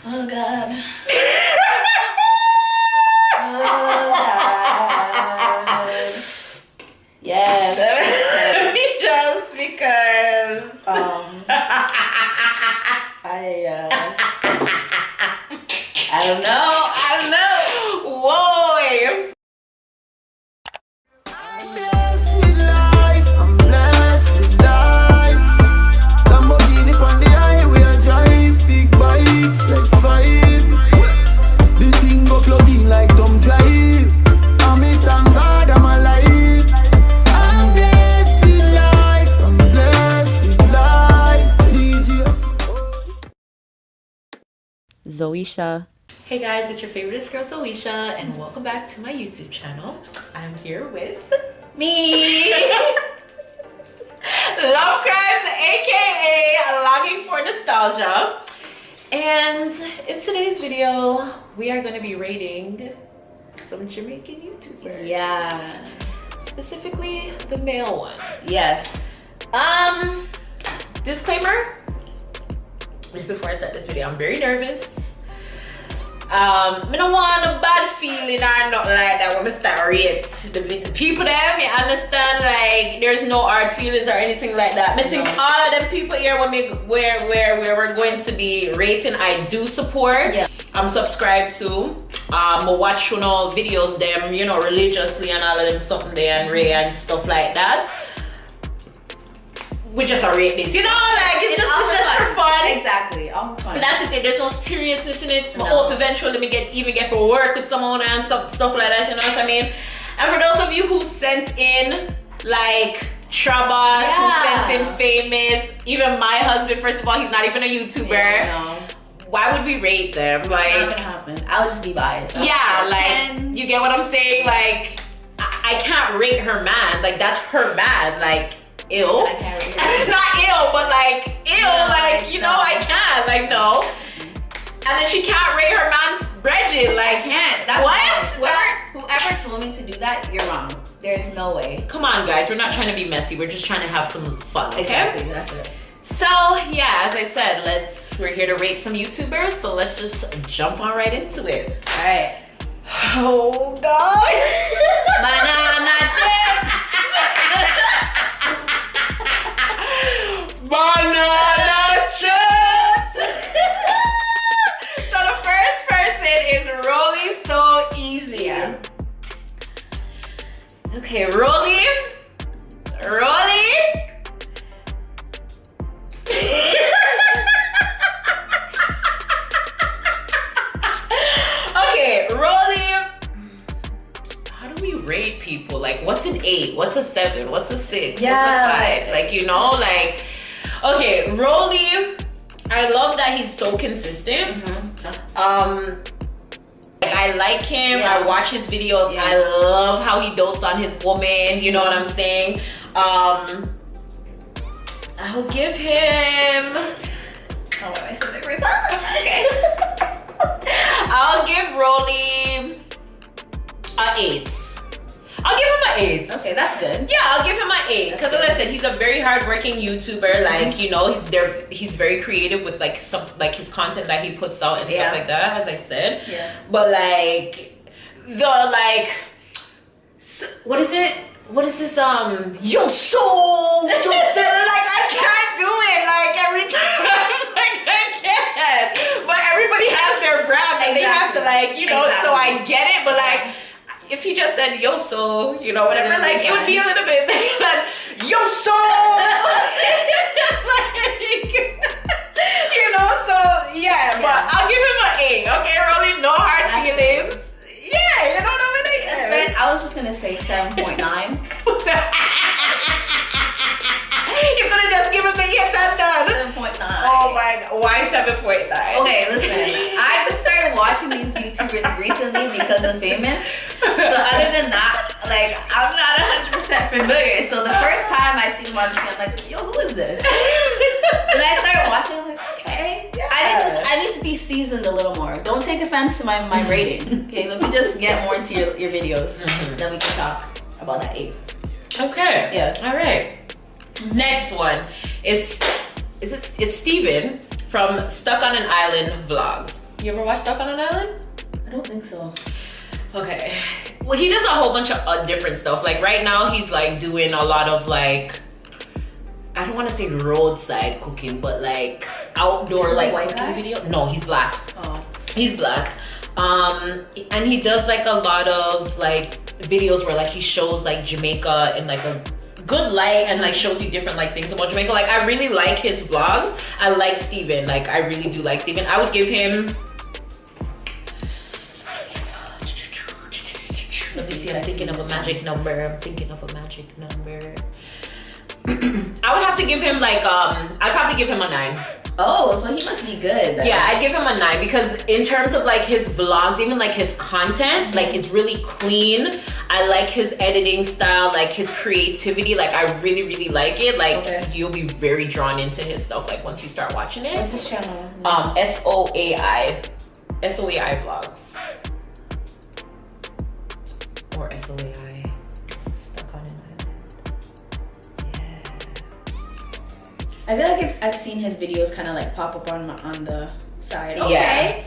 Oh God. Oh God. Yes. Just because. I don't know. Whoa. I'm blessed with life. I'm blessed with life. Lamborghini on the highway, I drive big bikes, X5. The thing go plug in like dumb drive. I'm it, thank God I'm alive. I'm blessed with life. I'm blessed with life. DJ. ZOESHAAA. Hey guys, it's your favorite girl ZOESHAAA and welcome back to my YouTube channel. I'm here with me, Love Crimes, aka Longing for Nostalgia. And in today's video, we are going to be rating some Jamaican YouTubers. Yeah. Specifically, the male ones. Yes. Disclaimer, just before I start this video, I'm very nervous. I don't want a bad feeling or nothing like that when I start rate the people there. You understand? Like there's no hard feelings or anything like that. I think all of them people here when where we're going to be rating, I do support. Yeah. I'm subscribed to. I watch videos them, religiously and all of them something there and Ray and stuff like that. We just rate this, like it's just for fun. Exactly, all for fun. But that's it. There's no seriousness in it. I hope eventually we get for work with someone and stuff like that. You know what I mean? And for those of you who sent in like Trabas, who sent in Famous, even my husband. First of all, he's not even a YouTuber. Yeah, no. Why would we rate them? Like, not gonna happen. I would just be biased. You get what I'm saying? Like, I can't rate her man. Like, that's her man. Like. Ew. Not ill, but like ew, no, like I can't, like no. And then she can't rate her man's bread. Like can't. That's what? Whoever told me to do that, you're wrong. There's no way. Come on, guys. We're not trying to be messy. We're just trying to have some fun. Okay? Exactly. That's it. So yeah, as I said, we're here to rate some YouTubers. So let's just jump on right into it. All right. Oh God. Banana chips. Banana chips! So the first person is Roley So Easy. Yeah. Okay, Roley. Okay, Roley. How do we rate people? Like, what's an 8? What's a 7? What's a 6? Yeah. What's a 5? Like, like. Okay, Roley, I love that he's so consistent. I like him. I watch his videos. I love how he dotes on his woman. You know what I'm saying? I'll give him. Oh, I said it first. Okay. I'll give Roley an 8. I'll give him an 8. Okay, that's good. Yeah, I'll give him an 8 because, as I said, he's a very hardworking YouTuber. Like he's very creative with like his content that he puts out and stuff like that. As I said, but like what is it? What is this? Yo, so like I can't do it. Like every time, like I can't. But everybody has their brand, and they have to So I get it, but like. If he just said yo so, whatever, like it would be a little bit better. Yo so, so yeah. But I'll give him an 8. Okay, Roley, no hard feelings. Yeah, you know what I mean. I was just gonna say 7.9. You could have just given me yes and done. 7.9. Oh my God, why 7.9? Okay, listen. I just started watching these YouTubers recently because of Famous. So other than that, like I'm not 100% familiar. So the first time I seen him on screen, I'm like, yo, who is this? Then I started watching. I'm like, okay, I need to be seasoned a little more. Don't take offense to my rating. Okay, let me just get more into your videos. Then we can talk about that 8. Okay. Yeah. All right. Next one is it's Steven from Stuck on an Island Vlogs. You ever watch Stuck on an Island? I don't think so. Okay. Well, he does a whole bunch of different stuff. Like right now, he's like doing a lot of like, I don't want to say roadside cooking, but like outdoor like white cooking guy? video. No, he's black. Oh. He's black. And he does like a lot of like videos where like he shows like Jamaica in like a good light and like shows you different like things about Jamaica. Like I really like his vlogs. I like Steven. Like I really do like Steven. I would give him, let me see, I'm thinking of a magic number. I would have to give him like I'd probably give him a 9. Oh, so he must be good then. Yeah, I'd give him a 9 because in terms of like his vlogs, even like his content, like it's really clean. I like his editing style, like his creativity. Like I really, really like it. Like you'll be very drawn into his stuff. Like once you start watching it. What's his channel? SOAI vlogs. Or SOAI. Stuck on an Island. Yeah. I feel like I've seen his videos kind of like pop up on the side. Okay. Yeah.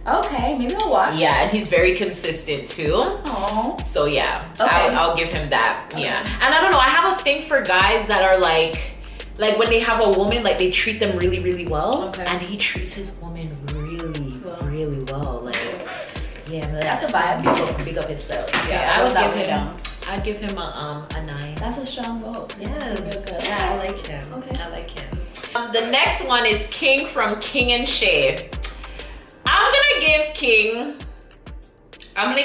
Okay, maybe I'll watch. Yeah, and he's very consistent too. Oh. So yeah, Okay. I'll give him that. Okay. Yeah, and I don't know. I have a thing for guys that are like when they have a woman, like they treat them really, really well. Okay. And he treats his woman really, really well. Like, yeah, that's a vibe. Big up himself. Yeah, I would give him down. I'd give him a 9. That's a strong vote. Yes. Real good. Yeah, I like him. Okay. I like him. The next one is King from King and Shay. I'm gonna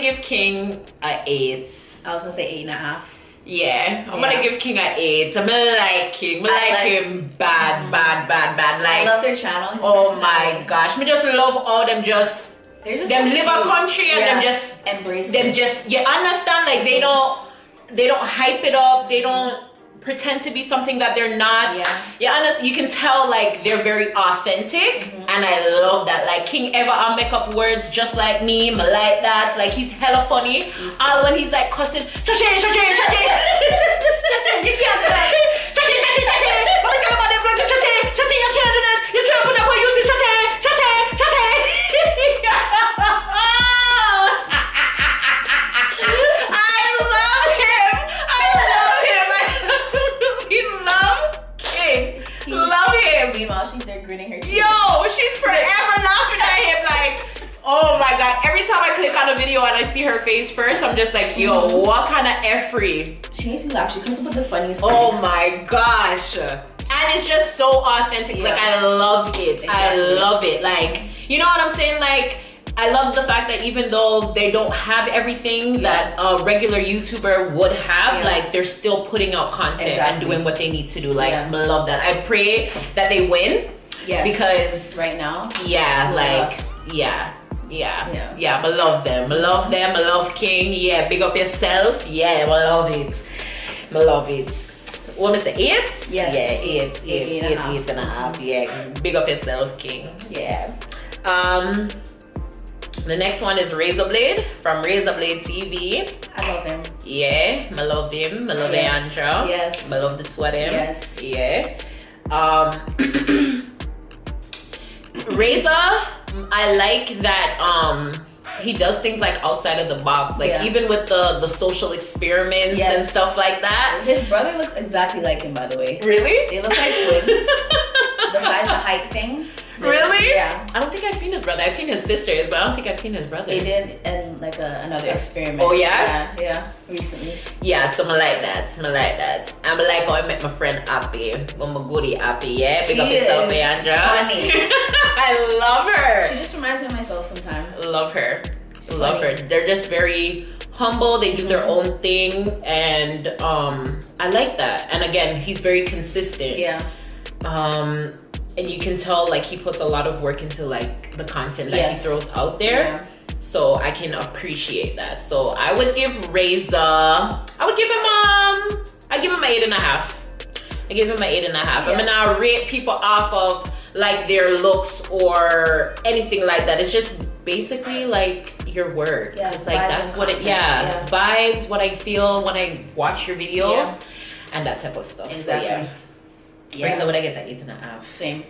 give King a 8. I was gonna say 8.5. Yeah, I'm gonna give King a 8. I'm gonna like King. I like him bad. Like I love their channel. His oh my gosh, me just love all them just. They're just them live a country and them just embrace them. Just you understand, like they don't hype it up. They don't pretend to be something that they're not. Yeah, you can tell like they're very authentic, and I love that. Like King ever I'll make up words just like me, I like that. Like he's hella funny. All when he's like cussing, Sache, you can't do that. You can't put that on YouTube. Meanwhile, she's there grinning her teeth. Yo, she's forever laughing at him like, oh my god. Every time I click on a video and I see her face first, I'm just like, yo, what kind of effery? She makes me laugh. She comes up with the funniest Oh things. my gosh. And it's just so authentic. Like I love it. Exactly. I love it. Like, you know what I'm saying? Like, I love the fact that even though they don't have everything that a regular YouTuber would have, like they're still putting out content and doing what they need to do. Like, I love that. I pray that they win. Yes. Because right now, I love them. I love King. Yeah, big up yourself. Yeah, I love it. What is it? 8? Yes. Yeah, 8.5. Yeah, big up yourself, King. Yeah. The next one is Razorblade from Razorblade TV. I love him. Yeah, I love him. I love Andra. Yes. I love the two of them. Yes. Yeah. Razor, I like that he does things like outside of the box. Like even with the social experiments and stuff like that. His brother looks exactly like him, by the way. Really? They look like twins. Besides the height thing. Really? Yeah. I don't think I've seen his brother. I've seen his sisters, but I don't think I've seen his brother. They did in like another experiment. Oh yeah? Yeah, recently. Yeah, so I like that. I'm like how I met my friend Appy. When my goodie Appy, yeah? Big up yourself, Andra. Funny. I love her. She just reminds me of myself sometimes. Love her. Love her. They're just very humble. They do their own thing, and I like that. And again, he's very consistent. Yeah. And you can tell like he puts a lot of work into like the content that he throws out there. Yeah. So I can appreciate that. So I would give Razor, I'd give him an 8.5. I give him an 8.5. Yeah. I'm gonna rate people off of like their looks or anything like that. It's just basically like your work. Yeah, it's like that's what content. Vibes, what I feel when I watch your videos and that type of stuff. Exactly. So yeah. Razor, what I get at 8.5. Same.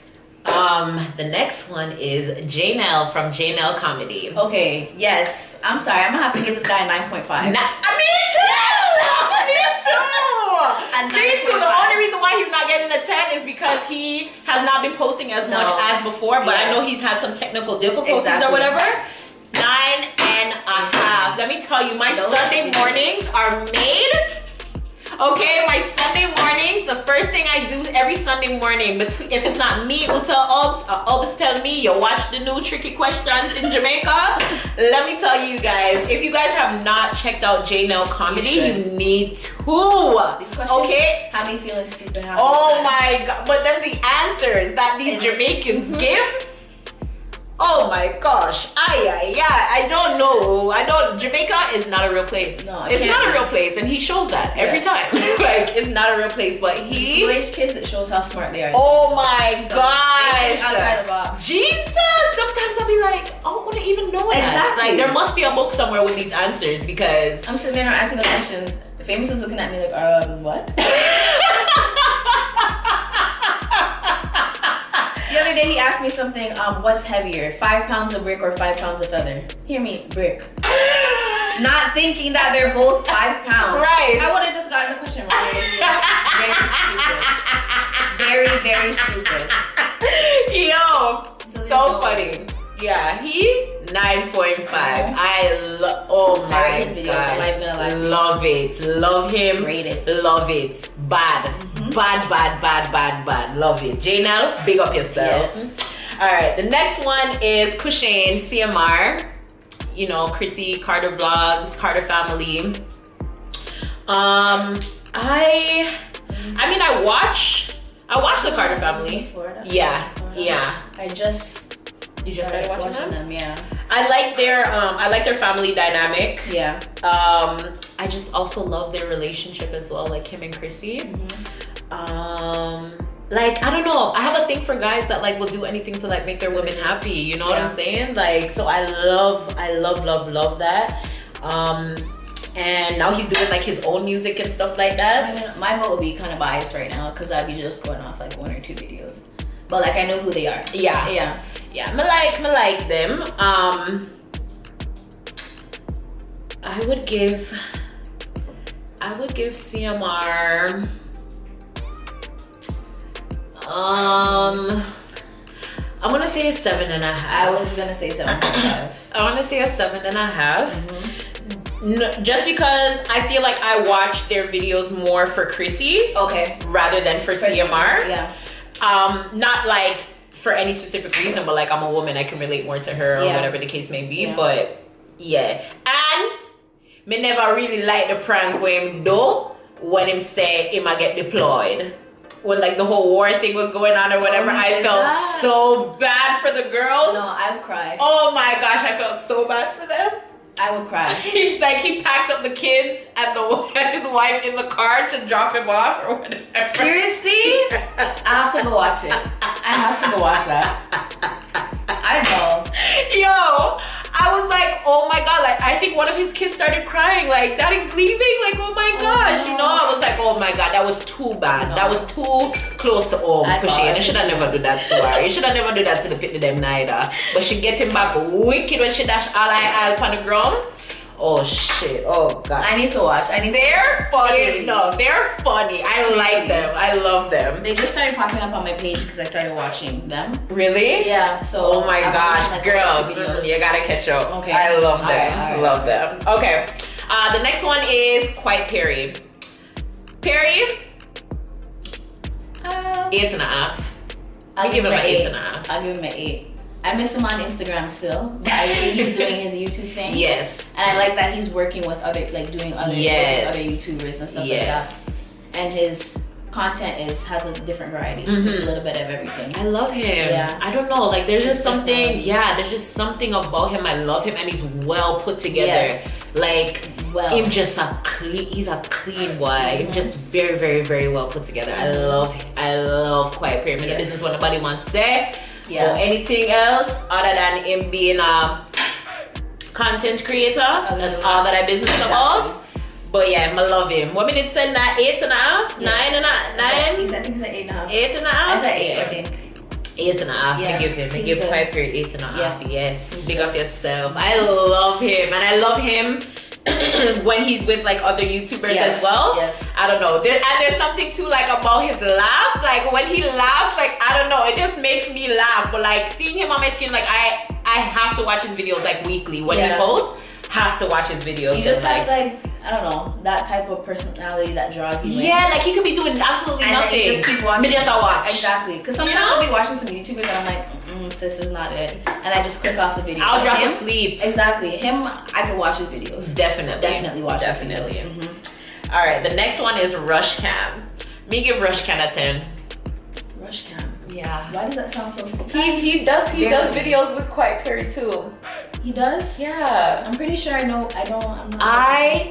The next one is JML from JML Comedy. Okay, yes. I'm sorry. I'm gonna have to give this guy a 9.5. Me too. The only reason why he's not getting a 10 is because he has not been posting as much as before, but I know he's had some technical difficulties or whatever. 9.5. Let me tell you, my Sunday mornings are made. Okay, my Sunday mornings, the first thing I do every Sunday morning, but if it's not me who tell Obs tell me, you watch the new Tricky Questions in Jamaica. Let me tell you guys, if you guys have not checked out JML Comedy, you need to. These questions have me feeling stupid. Oh my God, but then the answers that these Jamaicans give, oh my gosh, I don't know. Jamaica is not a real place. No, it's not a real place, and he shows that every time. Like, it's not a real place, but he... School-age kids, it shows how smart they are. Oh my gosh. Outside the box. Jesus, sometimes I'll be like, I don't want to even know that. Exactly. Like, there must be a book somewhere with these answers, because... I'm sitting there asking the questions. The famous is looking at me like, what? The other day he asked me something, what's heavier, 5 pounds of brick or 5 pounds of feather? Hear me, brick. Not thinking that they're both 5 pounds. Right. I would have just gotten the question right. Very stupid. Very, very stupid. Yo, so funny. Yeah, he 9.5. Oh my God. Love it. Love him. Rate it. Love it. Bad. Bad. Love it. JML, big up yourself. Yes. All right, the next one is Kushane, CMR. You know, Chrissy, Carter Vlogs, Carter Family. I watch the Carter Family. Yeah. You just started watching them? Yeah. I like their family dynamic. Yeah. I just also love their relationship as well, like him and Chrissy. Like, I don't know, I have a thing for guys that like will do anything to like make their women happy, you know what I'm saying? Like, so I love that. And now he's doing like his own music and stuff like that. My vote would be kind of biased right now because I'd be just going off like 1 or 2 videos. But like, I know who they are. Yeah, I like them. I would give CMR I'm gonna say a 7.5. I was gonna say 7.5. I want to say a 7.5. No, just because I feel like I watch their videos more for Chrissy, rather than for CMR. Yeah. Not like for any specific reason, but like I'm a woman, I can relate more to her or whatever the case may be. But yeah, and me never really like the prank when him do when him say him a get deployed. When like the whole war thing was going on or whatever, I felt so bad for the girls. No, I would cry. Oh my gosh, I felt so bad for them. I would cry. He packed up the kids and his wife in the car to drop him off or whatever. Seriously? I have to go watch it. I have to go watch that. I know. Yo, I was like, oh my God, like I think one of his kids started crying, like daddy's leaving, like oh my gosh, you know, I was like, oh my God, that was too bad. That was too close to home. Kushane, you should have never do that to her. You should have never do that to the pit of them neither. But she get him back wicked when she dash all on the ground. Oh shit, oh God. I need to watch. They're funny. No, they're funny. I like them. I love them. They just started popping up on my page because I started watching them. Really? Yeah, so. Oh my gosh, like, girl, you gotta catch up. Okay. I love them. All right. Love them. Okay. The next one is Quiet Perry. Perry? 8.5. I'll give him an 8.5. I'll give him an 8. I miss him on Instagram still, but I see he's doing his YouTube thing. Yes. And I like that he's working with other, like doing other YouTubers and stuff like that. And his content has a different variety. There's a little bit of everything. I love him. Yeah. I don't know, like there's just something, there's just something about him. I love him and he's well put together. Yes. Like, him just he's a clean boy. Him just very, very, very well put together. I love Quiet Perry. This is what nobody wants to say. Or anything else other than him being a content creator. That's all that I business about. But yeah, I love him. What minute said that 8.5? 9.5? 9? I think he's at 8.5. 8.5? I said 8, I think. 8.5. Yeah, I give him. I he's give good. Piper 8.5. Yeah. Yes. Big up yourself. I love him, and I love him when he's with like other YouTubers as well. Yes. I don't know. There's something too like about his laugh. Like when he laughs, like I don't know, it just makes me laugh. But like seeing him on my screen, like I have to watch his videos like weekly when he posts. Have to watch his videos. He just has like, I don't know, that type of personality that draws you in. Yeah, like he could be doing absolutely nothing. And just keep watching. Just I watch. Exactly. Because sometimes I'll be watching some YouTubers and I'm like, this is not it. And I just click off the video. I'll drop asleep. Exactly. Him, I could watch his videos. Definitely watch his videos. All right, the next one is RushCam. Me give RushCam a 10. RushCam. Yeah. Why does that sound so? He does videos with Quiet Perry too. He does? Yeah. I'm pretty sure I'm not.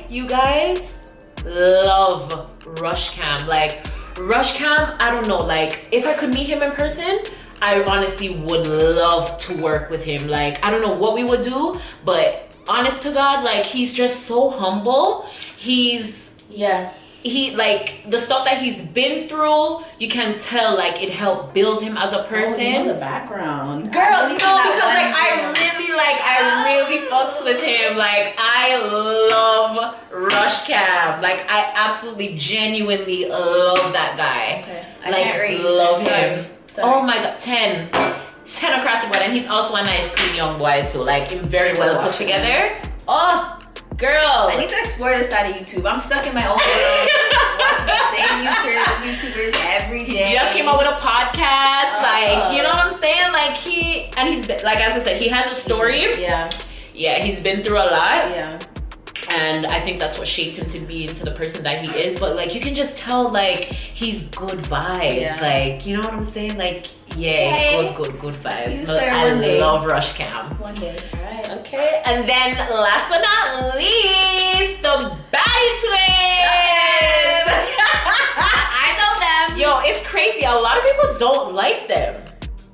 You guys love RushCam. Like RushCam, I don't know, like if I could meet him in person, I honestly would love to work with him. Like I don't know what we would do, but honest to God, like he's just so humble. He like the stuff that he's been through, you can tell like it helped build him as a person. Oh, you know the background. Girl, no, because like I really fucks with him. Like I love RushCam. Like I absolutely genuinely love that guy. Okay. I Like can't rate you, love so him. sorry. Oh my god, 10 across the board. And he's also a nice clean young boy too. Like very well put together. Oh girl, I need to explore this side of YouTube. I'm stuck in my own world, watching the same YouTubers every day. He just came out with a podcast, like you know what I'm saying? Like he's like as I said, he has a story. Yeah, he's been through a lot. yeah. And I think that's what shaped him to be into the person that he is. But like you can just tell like he's good vibes. Yeah. Like you know what I'm saying? Like good vibes. You, But sir, I one day. love RushCam. One day, alright. Okay, and then last but not least, the Batty Twins. I know them. Yo, it's crazy. A lot of people don't like them.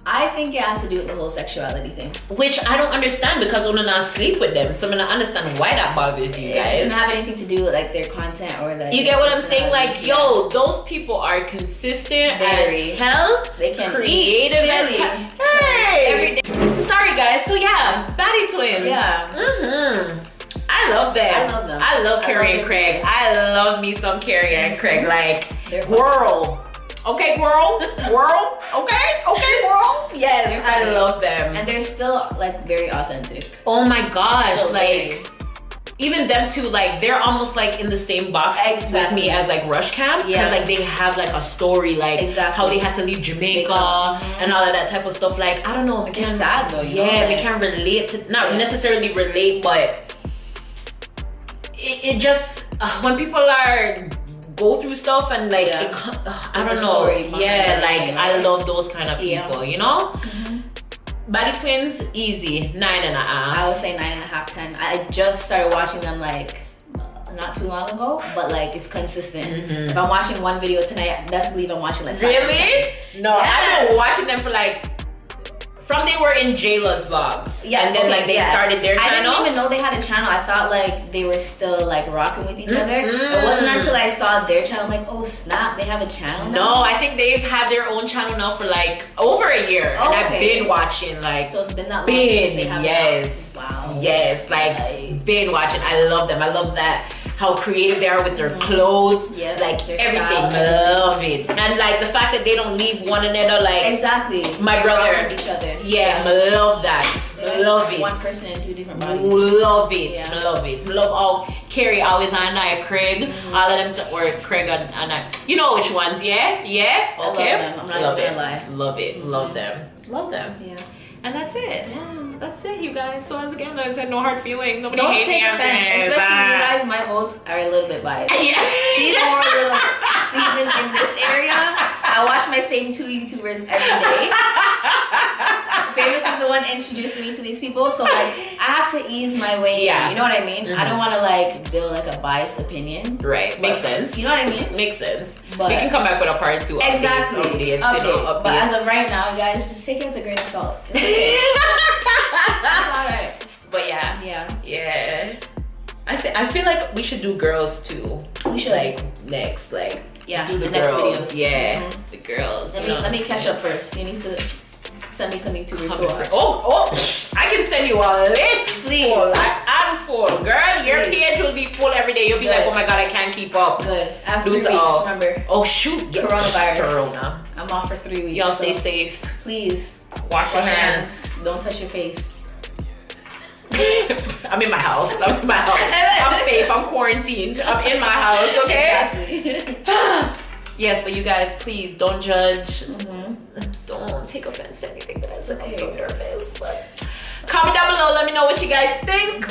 I think it has to do with the whole sexuality thing. Which I don't understand because when I not sleep with them, so I'm gonna understand why that bothers you guys. It shouldn't have anything to do with like their content or like. You get what I'm saying? Like, yo, those people are consistent Very. as hell. They can creative eat, as really. hell. Hey! Every day. Sorry guys. So yeah, Batty Twins. Yeah. I love them. I love them. I love I Carrie love and Craig. them. I love me some Carrie and Craig. Like, They're girl. Okay, girl. Girl. Okay, girl. Yes, They're I funny. love them. And they're still like very authentic. Oh my gosh, Still like even them two, like they're almost like in the same box with Exactly. me as like RushCam, because Yeah. like they have like a story, like Exactly. how they had to leave Jamaica and all of that type of stuff. Like I don't know, we It's can't. sad though. You know, Yeah, we like- can't relate to, not necessarily relate, but it just when people are go through stuff and like Yeah. I There's don't a know. story behind Yeah, like everything, I right? love those kind of Yeah. people, you know. Batty Twins, easy, 9.5. I would say 9.5, 10. I just started watching them like not too long ago, but like it's consistent. If I'm watching one video tonight, best believe I'm watching like 5 or 10. Really? No, Yes. I've been watching them for like from they were in Jayla's vlogs. Yeah, and then like they started their I channel. didn't even know they had a channel. I thought like they were still like rocking with each other. It wasn't until I saw their channel like, oh snap, they have a channel now? No, I think they've had their own channel now for like over a year, and I've Okay. been watching like So it's been that long since they have yes, it out. Wow. yes, like Nice. been watching. I love them. I love that how creative they are with their clothes, Yeah, like their everything. style, Love it, and like the fact that they don't leave one another. Like Exactly. My They brother. rock with each other. yeah, love that. They're like Love it. One person in 2 different bodies. Love it, Yeah. love it. Love all Carrie always and I, Craig, all of them, or Craig and I. You know which ones, yeah? Yeah? I love Okay. them. I'm not love even it. gonna lie. Love it. Love them. Love them. Yeah. And that's it. Yeah. That's it, you guys. So as again, I said no hard feelings. Nobody Don't hates me take out offense, there. especially you Bye. guys. My votes are a little bit biased. Yeah. She's more a little seasoned in this area. I watch my same 2 YouTubers every day. Famous is the one introducing me to these people, so like I have to ease my way. Yeah. in, you know what I mean? I don't want to like build like a biased opinion. Right. Makes But- sense. You know what I mean? Makes sense. But- we can come back with a part 2 Exactly. updates, you know, Update. But as updates. of right now, you guys just take it as a grain of salt. It's okay. It's alright. But yeah. Yeah. Yeah. I feel like we should do girls too. We should. Like next, like Yeah, do the the next girls. videos. Yeah, Mhm. the girls. Let you me know. catch up first. You need to send me some YouTubers to Comment watch. I can send you a list. Please. I'm full. Girl, your page will be full every day. You'll be like, oh my God, I can't keep up. Good. After 3 Dudes weeks, all- remember. Oh shoot. Coronavirus. Corona. I'm off for 3 weeks. Y'all stay so safe. Please. Wash your hands. Don't touch your face. I'm in my house. I'm safe. I'm quarantined. I'm in my house, okay? Exactly. Yes, but you guys, please don't judge. Don't take offense to anything that I said. I'm so nervous. But comment down below. Let me know what you guys think.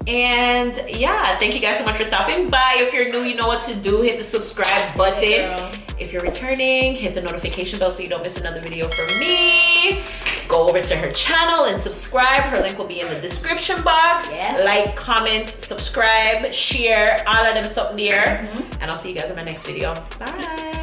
And yeah, thank you guys so much for stopping by. If you're new, you know what to do. Hit the subscribe button. Girl. If you're returning, hit the notification bell so you don't miss another video from me. Go over to her channel and subscribe. Her link will be in the description box. Yeah. Like, comment, subscribe, share, all of them something there. And I'll see you guys in my next video. Bye.